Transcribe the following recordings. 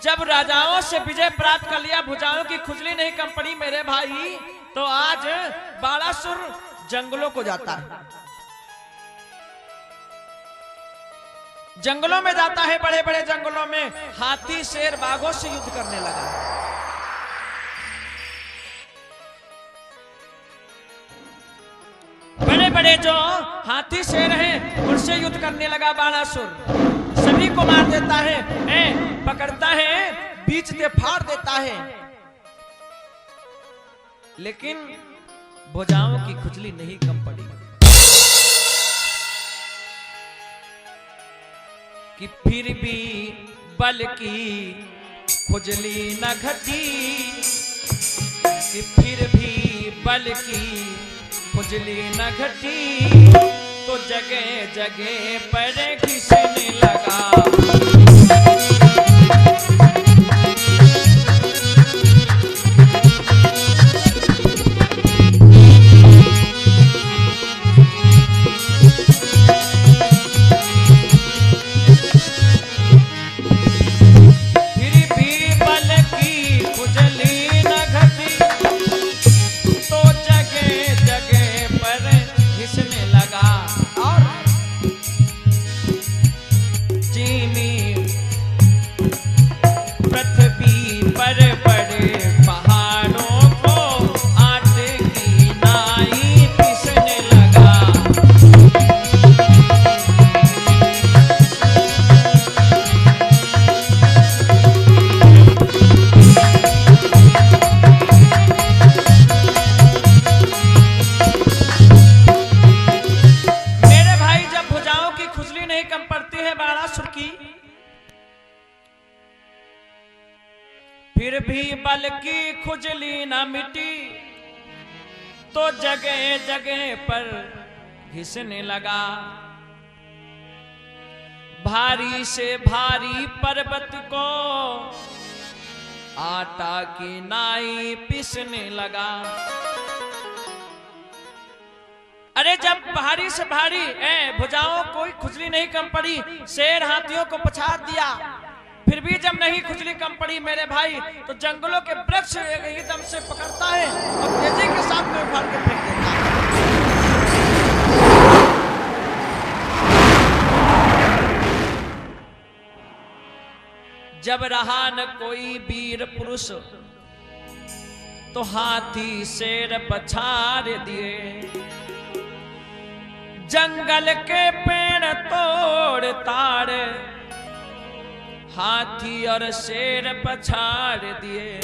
जब राजाओं से विजय प्राप्त कर लिया, भुजाओं की खुजली नहीं कम पड़ी मेरे भाई, तो आज बाणासुर जंगलों को जाता है, जंगलों में जाता है, बड़े बड़े जंगलों में हाथी शेर बाघों से युद्ध करने लगा। बड़े बड़े जो हाथी शेर हैं उनसे युद्ध करने लगा बाणासुर, सभी को मार देता है, पकड़ता है, बीच से फाड़ देता है, लेकिन भुजाओं की खुजली नहीं कम पड़ी कि फिर भी बल की खुजली न घटी, कि फिर भी बल की खुजली न घटी, तो जगह जगह पर घिसने लगा। फिर भी बल की खुजली न मिटी, तो जगह जगह पर घिसने लगा। भारी से भारी पर्वत को आटा की नाई पीसने लगा। अरे जब भारी से भारी भुजाओं कोई खुजली नहीं कम पड़ी, शेर हाथियों को पछाड़ दिया, फिर भी जब नहीं खुजली कम पड़ी मेरे भाई, तो जंगलों के वृक्ष एकदम से पकड़ता है और तेजी के साथ में उखाड़ के फेंक देता है। जब रहा न कोई वीर पुरुष, तो हाथी शेर पछाड़ दिए, जंगल के पेड़ तोड़ ताड़ हाथी और शेर पछाड़ दिए।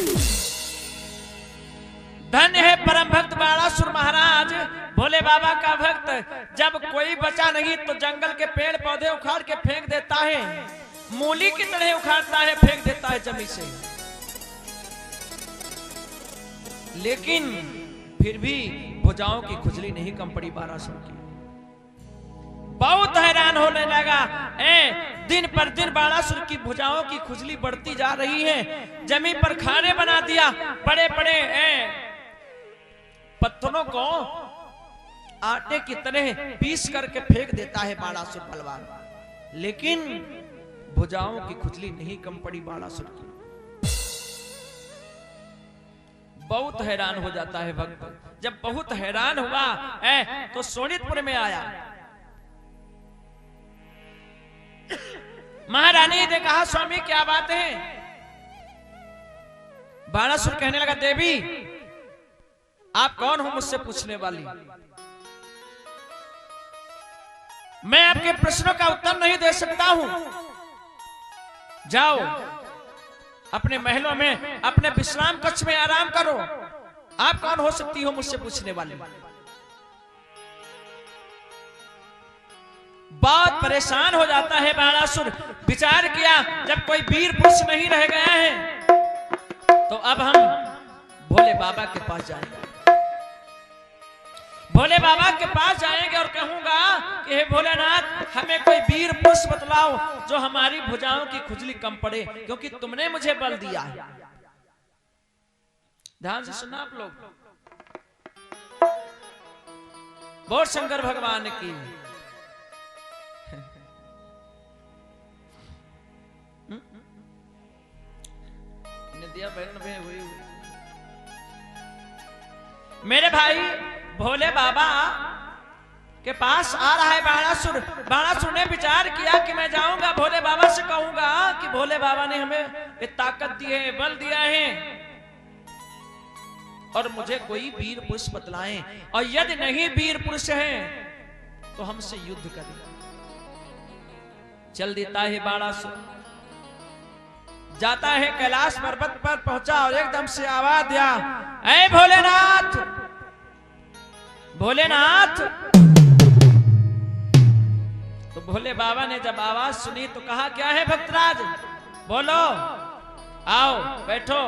धन्य है परम भक्त बाणासुर महाराज, भोले बाबा का भक्त। जब कोई बचा नहीं तो जंगल के पेड़ पौधे उखाड़ के फेंक देता है, मूली की तरह उखाड़ता है, फेंक देता है जमीन से। लेकिन फिर भी भुजाओं की खुजली नहीं कम पड़ी बाणासुर की। बहुत हैरान होने लगा, दिन पर दिन बाणासुर की भुजाओं की खुजली बढ़ती जा रही है। जमीन पर खाने बना दिया, बड़े बड़े पत्थरों को आटे की तरह पीस करके फेंक देता है बाणासुर बलवान, लेकिन भुजाओं की खुजली नहीं कम पड़ी बाणासुर की। बहुत हैरान हो जाता है भक्त। जब बहुत हैरान हुआ तो सोनितपुर में आया। महारानी ने कहा, स्वामी क्या बात है? बाणासुर कहने लगा, देवी आप कौन हो मुझसे पूछने वाली? मैं आपके प्रश्नों का उत्तर नहीं दे सकता हूं। जाओ अपने महलों में, अपने विश्राम कक्ष में आराम करो। आप कौन हो सकती हो मुझसे पूछने वाली? बहुत परेशान हो जाता है बाणासुर। विचार किया, जब कोई वीर पुरुष नहीं रह गया है तो अब हम भोले बाबा के पास जाएंगे। भोले बाबा के पास जाएंगे और कहूंगा कि हे भोलेनाथ, हमें कोई वीर पुरुष बतलाओ जो हमारी भुजाओं की खुजली कम पड़े, क्योंकि तुमने मुझे बल दिया है। ध्यान से सुना आप लोग, बोल शंकर भगवान की। विद्या बहन में हुई। मेरे भाई भोले बाबा के पास आ रहा है बाणासुर। बाणासुर ने विचार किया कि मैं जाऊंगा भोले बाबा से कहूंगा कि भोले बाबा ने हमें ये ताकत दी है, बल दिया है, और मुझे कोई वीर पुरुष बतलाएं, और यदि नहीं वीर पुरुष है तो हमसे युद्ध करें। चल देता है बाणासुर, जाता है कैलाश पर्वत पर पहुंचा और एकदम से आवाज दिया, ऐ भोलेनाथ, भोलेनाथ। तो भोले बाबा ने जब आवाज सुनी तो कहा, क्या है भक्तराज, बोलो, आओ बैठो।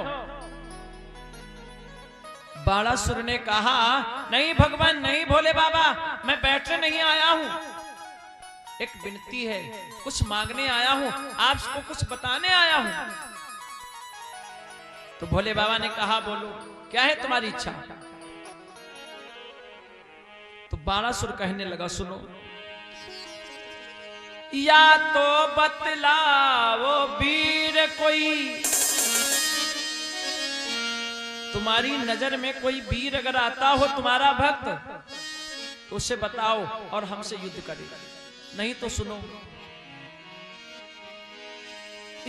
बाणासुर ने कहा, नहीं भगवान, नहीं भोले बाबा, मैं बैठने नहीं आया हूं, एक विनती है, कुछ मांगने आया हूं, आपको कुछ बताने आया हूं। तो भोले बाबा ने कहा, बोलो क्या है तुम्हारी इच्छा। तो बाणासुर कहने लगा, सुनो, या तो बतलाओ वीर कोई, तुम्हारी नजर में कोई वीर अगर आता हो तुम्हारा भक्त तो उसे बताओ और हमसे युद्ध करे, नहीं तो सुनो,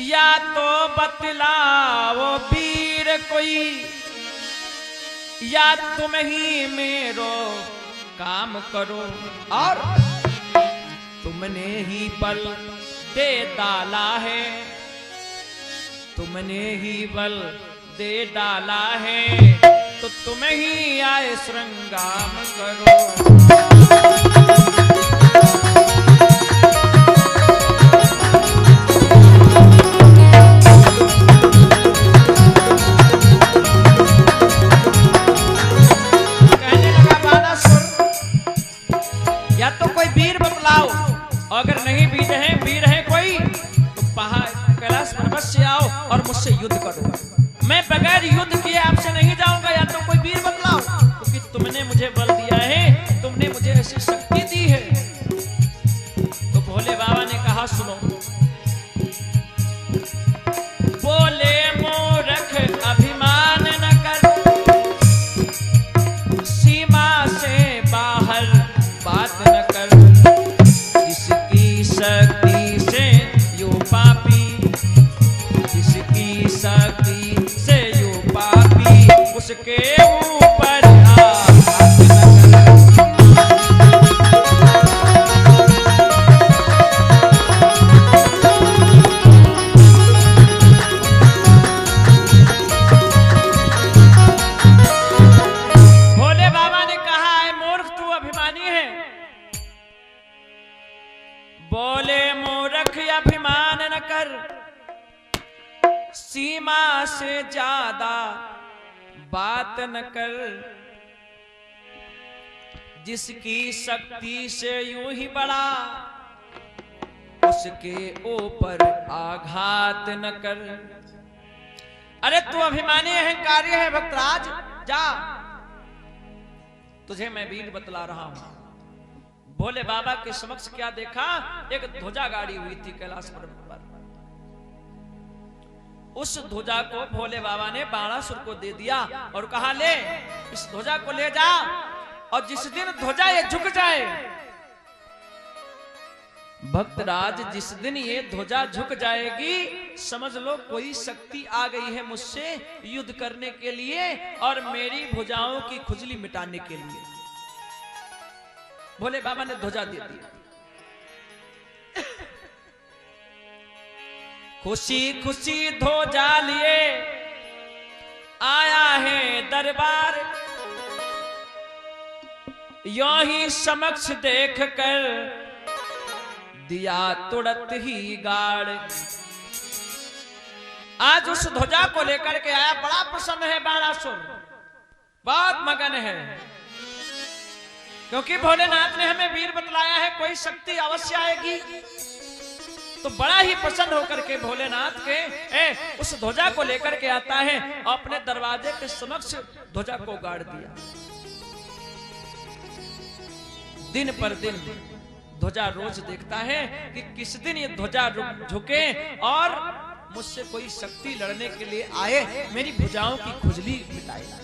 या तो बतलाओ वीर कोई, या तुम ही मेरो काम करो, और तुमने ही बल दे डाला है, तुमने ही बल दे डाला है, तो तुम ही आए श्रृंगार करो। कहने लगा बाणासुर, या तो कोई वीर बतलाओ, अगर नहीं वीर है कोई तो पहाड़ कैलाश पर्वत से आओ और मुझसे युद्ध करो। मैं बगैर युद्ध किए आपसे नहीं जाऊंगा, या तो कोई वीर बतलाओ, क्योंकि तुमने मुझे बल दिया है, तुमने मुझे ऐसी शक्ति दी है। तो भोले बाबा ने कहा, सुनो, बोले मूर्ख अभिमान न कर, सीमा से बाहर बात न कर, इसकी शक्ति से यू पापी, इसकी शक्ति से यू पापी, उसके ऊपर हाथ न कर। भोले बाबा ने कहा, है मूर्ख, तू अभिमानी है। बोले मूर्ख अभिमान न कर, सीमा से ज्यादा बात न कर, जिसकी शक्ति से यूं ही बड़ा, उसके ऊपर आघात न कर। अरे तू अभिमानी अहंकारी है भक्तराज, जा, तुझे मैं वीर बतला रहा हूं। भोले बाबा के समक्ष क्या देखा, एक ध्वजा गाड़ी हुई थी कैलाश पर्वत पर। उस ध्वजा को भोले बाबा ने बाणासुर को दे दिया और कहा, ले इस ध्वजा को ले जा, और जिस दिन ध्वजा ये झुक जाए, भक्तराज जिस दिन ये ध्वजा झुक जाएगी, समझ लो कोई शक्ति आ गई है मुझसे युद्ध करने के लिए और मेरी भुजाओं की खुजली मिटाने के लिए। भोले बाबा ने ध्वजा दे दी। खुशी खुशी ध्वजा लिए आया है दरबार, यो ही समक्ष देख कर दिया तुरंत ही गाड़। आज उस ध्वजा को लेकर के आया, बड़ा प्रसन्न है बाणासुर, बहुत मगन है, क्योंकि भोलेनाथ ने हमें वीर बतलाया है, कोई शक्ति अवश्य आएगी। तो बड़ा ही प्रसन्न होकर के भोलेनाथ के उस ध्वजा को लेकर के आता है, अपने दरवाजे के समक्ष ध्वजा को गाड़ दिया। दिन पर दिन ध्वजा रोज देखता है कि किस दिन ये ध्वजा झुके और मुझसे कोई शक्ति लड़ने के लिए आए, मेरी भुजाओं की खुजली मिटाएगा।